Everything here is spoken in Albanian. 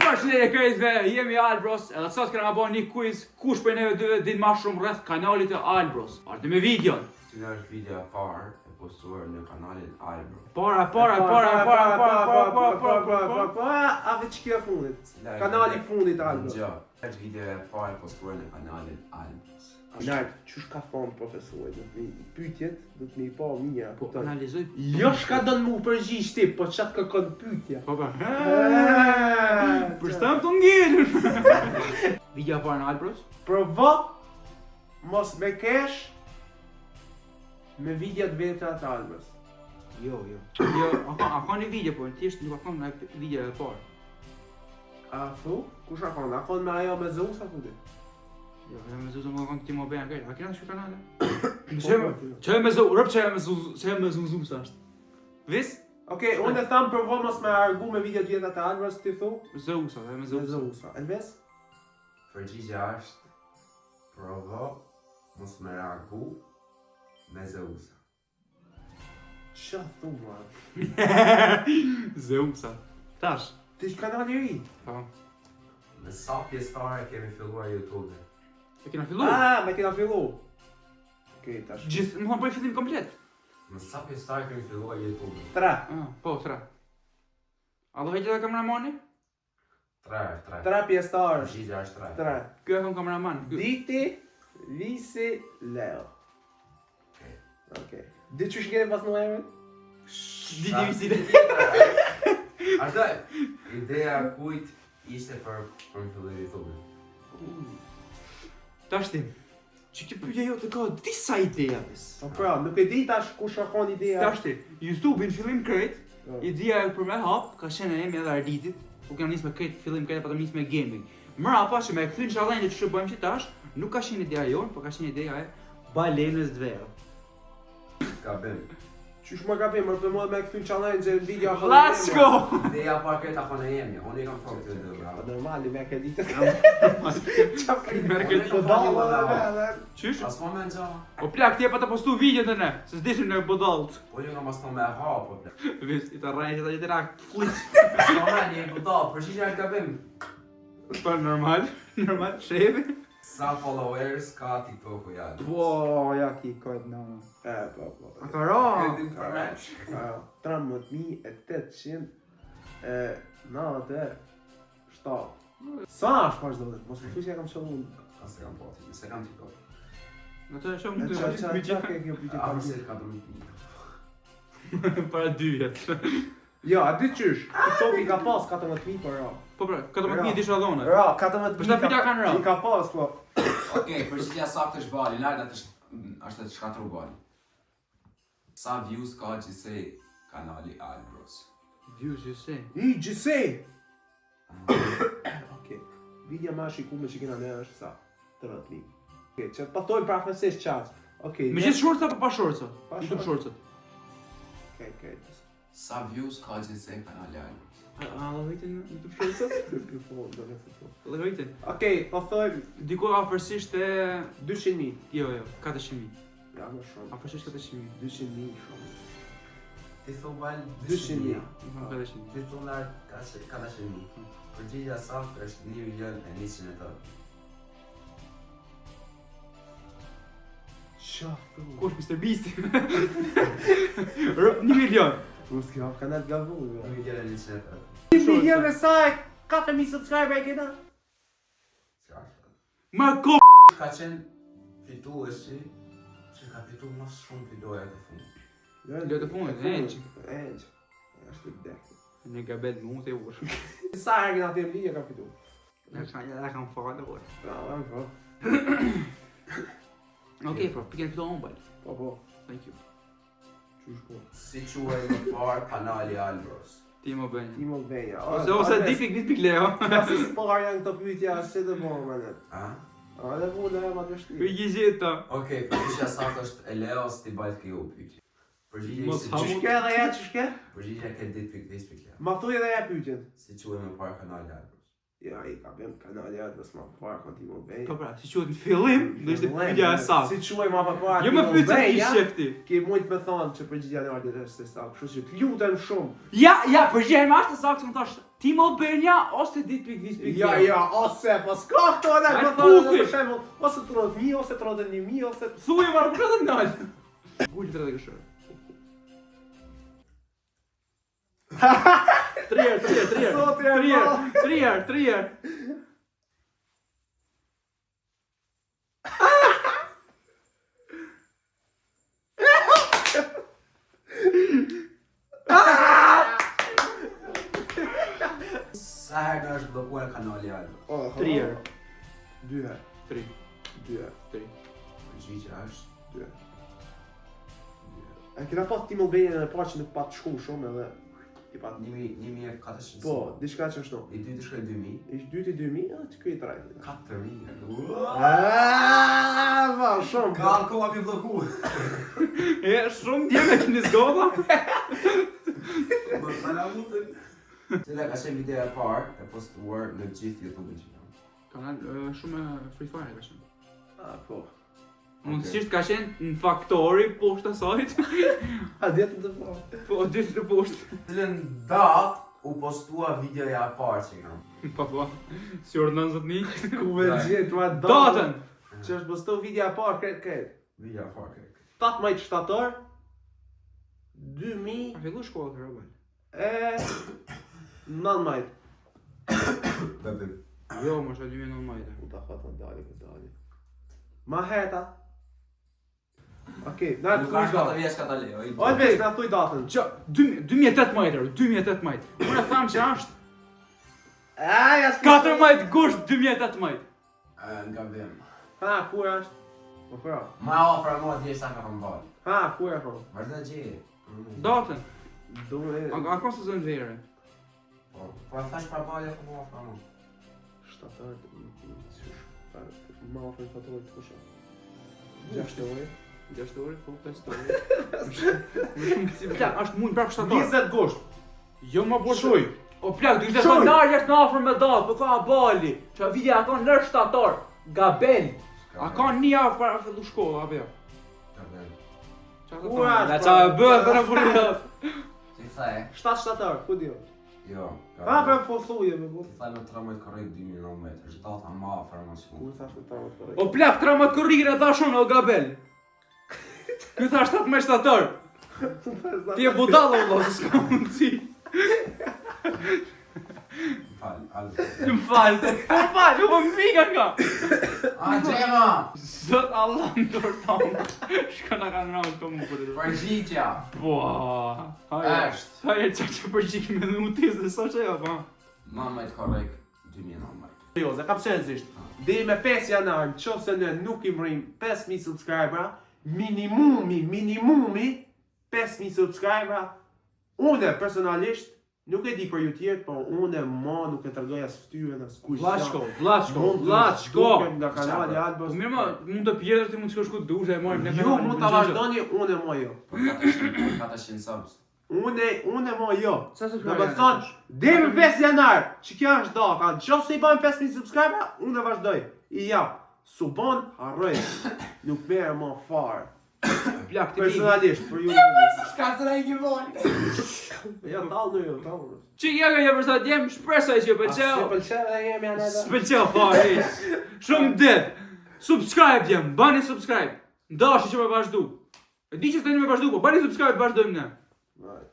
Përshëndetje krejtëve, jemi Albros, edhe sot kena bën një quiz kush për neve dyve din më shumë rreth kanalit të Albros. Ardhi me videon. Cila është video e parë e postuar në kanalin Albros? Ave që kjo fundit. Kanali fundit Albros. Është video e parë e postuar në kanalin Albros. Lart, çush ka thonë profesori, do të pyetjet, do të më pa mia. Po analizoj. Jo çka do të më përgjigj ti, po çat kërkon pyetja. Po. Për stam të ngel. Video e parë në Albros. Provo mos me kesh me videot vetra të Albros. Jo, ka një video, po thjesht nuk ka në video e parë. A thu? Kush ka thonë? A thonë me ajo me Zeus apo ti? Jo, me Zeus më kanë ti më bën këtë. A kena shkruar kanale? Çe me Zeus, rrop çe me Zeus është. Vis? Okej, unë e tham provo mos me argu me videot vetra të Albros ti thu? Zeus, me Zeus. Elves? Përgjigjja është provo mos me reagu me Zeus. Ç'a thua? Zeusa. Tash. Ti kanali i ri? Po. Me sa pjesëtare kemi filluar YouTube? E kena filluar? Me kena fillu. Okej, tash. Gjithë, më bëj fillim komplet. Me sa pjesëtare kemi filluar YouTube? 3. Po, 3. A do hejtë dhe kameramani? 3. 3 pjesëtarë. Përgjigjja është 3. 3. Kjo e kam kameraman. Diti, Visi, Leo. Okej. Di çu shkeni pas nuajve? Diti Visi. Ashtë ideja kujt ishte për më filluar YouTube? Tash ti. Që kjo pyetje jote ka disa ideja ves. Po pra, nuk e di tash kush ka kon ideja. Tash ti, YouTube-in fillim krejt, ideja e për me hap, ka qenë emi edhe Arditit, ku kena nisë me krejt fillim krejt, pa të nisë me gaming. Mrapa që me kthyn challenge që bëjmë që tash, nuk ka qenë ideja jonë, po ka qenë ideja e balenës dvero. Ka bim. Qysh më ka për mua me këthy challenge e video apo Let's go! Ideja pa krejt apo në jemi, unë i kam thonë këtë dhe bravo. Normali me kreditet. Merket Po Qysh? As më në gjama. O plak, ti e pa të postu video të ne, se s'dishim në budalt. Po ju nga mas të me hapo. Vis, i të rajnë që ta jetë rak, fliq. Normal, një budal, përgjigja është gabim. Po normal, shevi. Sa followers ka TikTok-u jallë? Wow, ja ki kod në. Po. A ka ra? Këtë përmeq. 13.897. Sa është pas do dhe? Mos më thuj që ja kam qëllu. Asë kam poti, se kam TikTok. Në të e shumë Qa ke kjo pyetje A kam përse gjithë? ka dërmit para 2 jetë. Jo, a di qysh? TikTok i ka pas 14.000 për ra. Po pra, 14.000 disha dhone. Ra, 14.000. Për shta pyetja kanë ra. I ka pas, po. Okej, përgjigja saktë është bali, largat është të shkatru bali. Sa views ka gjithsej kanali Albros? Views, ju se. I gjise! Okej. Video ma shikume që kena ne është sa? 30.000. Okej, që patojnë prafësisht qas. Okej. Me gjithë shorca pa shorca? Pa YouTube shorca. Okej. Sa views ka gjithsej kanali Albros? A lojtë në YouTube shorca? Po. Lojtë. Okej, po thojmë Diko afërsisht e... 200.000. Jo, 400.000. Ja, më shumë. Afërsisht 400.000. 200.000 shumë. Ti thu val 200.000. Më 400.000. Ti thu larg 400.000. Përgjigja saktë është 1.100.000. Qa thu? Kush Mr. Beast? 1 milion. Mos kjo kanal gavu. 1.100.000. 1 milion me saj! 4.000 subscriber e këta? Ma ko... Ka qenë fituesi që ka fitu më shumë videoja të fundit. Lë të fundit, Enq. Ashtë të dekë. Në gabet mu të urë. Sa herë këna të video ka fitu? Ja kam falë urë. Po. Okej, po, pikën fitu onë bajt. Po. Thank you. Qysh po? Si quaj më parë kanali Albros? Ti më bënjë. Ti më venja. Ose dipik leo. Kasi s'par janë këto pyetja që të bërë më net. A? A dhe vu dhe ma të shti. Për gjizjet ta. Okej, përgjigja saktë është e Leos ti bajt kjo pyetje. Përgjigja Mos ishte hamu. Qyshke dhe ja qyshke? Përgjigja ke ditë pikë dis pikë. Ma thuj edhe ja pyetjen. Si quaj më parë kanali Albros? Ja, i ka bëm kanali atë bës ma parë kon ti më venja. Po pra, si quhet në fillim, do ishte pyetja e saktë. Si quaj ma parë. Jo më pyetje ti shefti. Ke mujt me thonë që përgjigja e ardit është e saktë, kështu që të lutem shumë. Ja, përgjigja e saktë më thash Team Albania ose dit.vis.game. Ja, ose, po s'ka këto edhe, Hajde, këto thonë pufi. për shembull, ose 30.000, ose 31.000, ose... Thuaj marrë për të nalë. Gujtë të rëtë këshërë. Trier. Sa herë ka është blokuar kanali Alba? Trier. 2 herë. 3. 2 herë. 3. Përgjigja është 2 herë. E kena pas Team Albania në parë që nuk pa të shku shumë edhe... I pa... 1400. Po, diçka që është I dyti shkoj 2000. Ishtë 2.000 edhe të këj 3. 4000. Va, shumë. Ka koha mi bloku. E, shumë djeme që një zgoda. Po sana mundën. Cila ka qenë video e parë e postuar në gjithë YouTube-in që kam. Kanal shumë Free Fire ka qenë. Po. Mundësisht ka qenë në faktori poshtë asajt. A djetë të po. Po, ditë të poshtë. Cilën datë u postua videoja e parë që kam. Pa, si ordonën zot një. Ku me gjithë, tu atë Datën! Që është postu video e parë kretë. Videoja e parë kërë. 18 shtator 2000 A fillu shkolla të rëbën? 19. Dëpim. Jo, më është 2009 majtë. U ta fata dali. Ma heta. Okej, na të Nuk ka thuj shkata datën. vjeç ka ta leo. Oj, vesh, na thuj datën. Që, 2008 majtë, 2008 majtë. Unë e thamë që është Ja 4 majtë gusht 2008 majtë. Nga vim. Ha, ku është? Po pra. Ma ofra mua djesh sa ka për mbali. Ha, ku është? Vazhda gjej. Datën. Do me A ka sezon vere? Po thash pra bali apo mua ofra mua. shtator. Ma ofër fatorë të kusha. 6 orë. 6 orë, po 5 orë. Më shumë si plak, është mund prap shtator. 20 gusht. Jo më Shuj. boshuj. O plak, du ishte Shuj. të ndarë jashtë në afër me datë, po ka bali. Që vidja ka në shtator. Gabel. A ka një javë para fillu shkolla, apo jo? Ura, La qa e bëhet për në furë. Ti thaj? 7 shtator, ku dio? Jo. Ha, për po thuje me bu. Ti thaj me 13 korrekt 2019. Është data ma ofra ma që Ku thash me ta më të O plak, tramat korrire thash unë, o Gabel. Ky tha 7 me shtator. Ti e budalla valla, se s'ka mundësi. Fal, alë. Më falë, u më pika nga. A, gjema! Zot Allah në dorë tonë. Shka na kanë rënë të më për të. Përgjigja! Po, Është. Hajde që përgjik me nutis dhe sa që ja, pa. Mama e korrekt 2019. Jo, ze kam shenzisht. Deri me 5 janar, nëse ne nuk i mrim 5000 subscribera, minimumi 5000 subscribera, unë personalisht nuk e di për ju tjerë, po unë ma nuk e tërgoj as ftyrën as kush. Vlaçko. Nga kanali Albos. Mirë ma, mund të pjetër ti mund të shkosh ku dush e marrim. Ju mund ta vazhdoni, unë e ma jo. Për 400 subs. Unë e ma jo. Sa Në më thonë, deri me 5 janar, që kjo është data, në qofë se i banë 5000 subscribera, unë e vazhdoj. I jap, su bon, harroj, nuk merë ma farë. Plak ti. Personalisht, për ju. Shka të rejnë një volë? Ja, talë në ju, talë në. Çi ja për sa djem shpresoj që Se pëlqeu. pëlqeve dhe jemi anë edhe. S'pëlqeu fare. hiç. Shumë dit. Subscribe djem, bani subscribe. Ndashi që me vazhdu. E di që s'tani me vazhdu, po bani subscribe vazhdojmë ne. Right.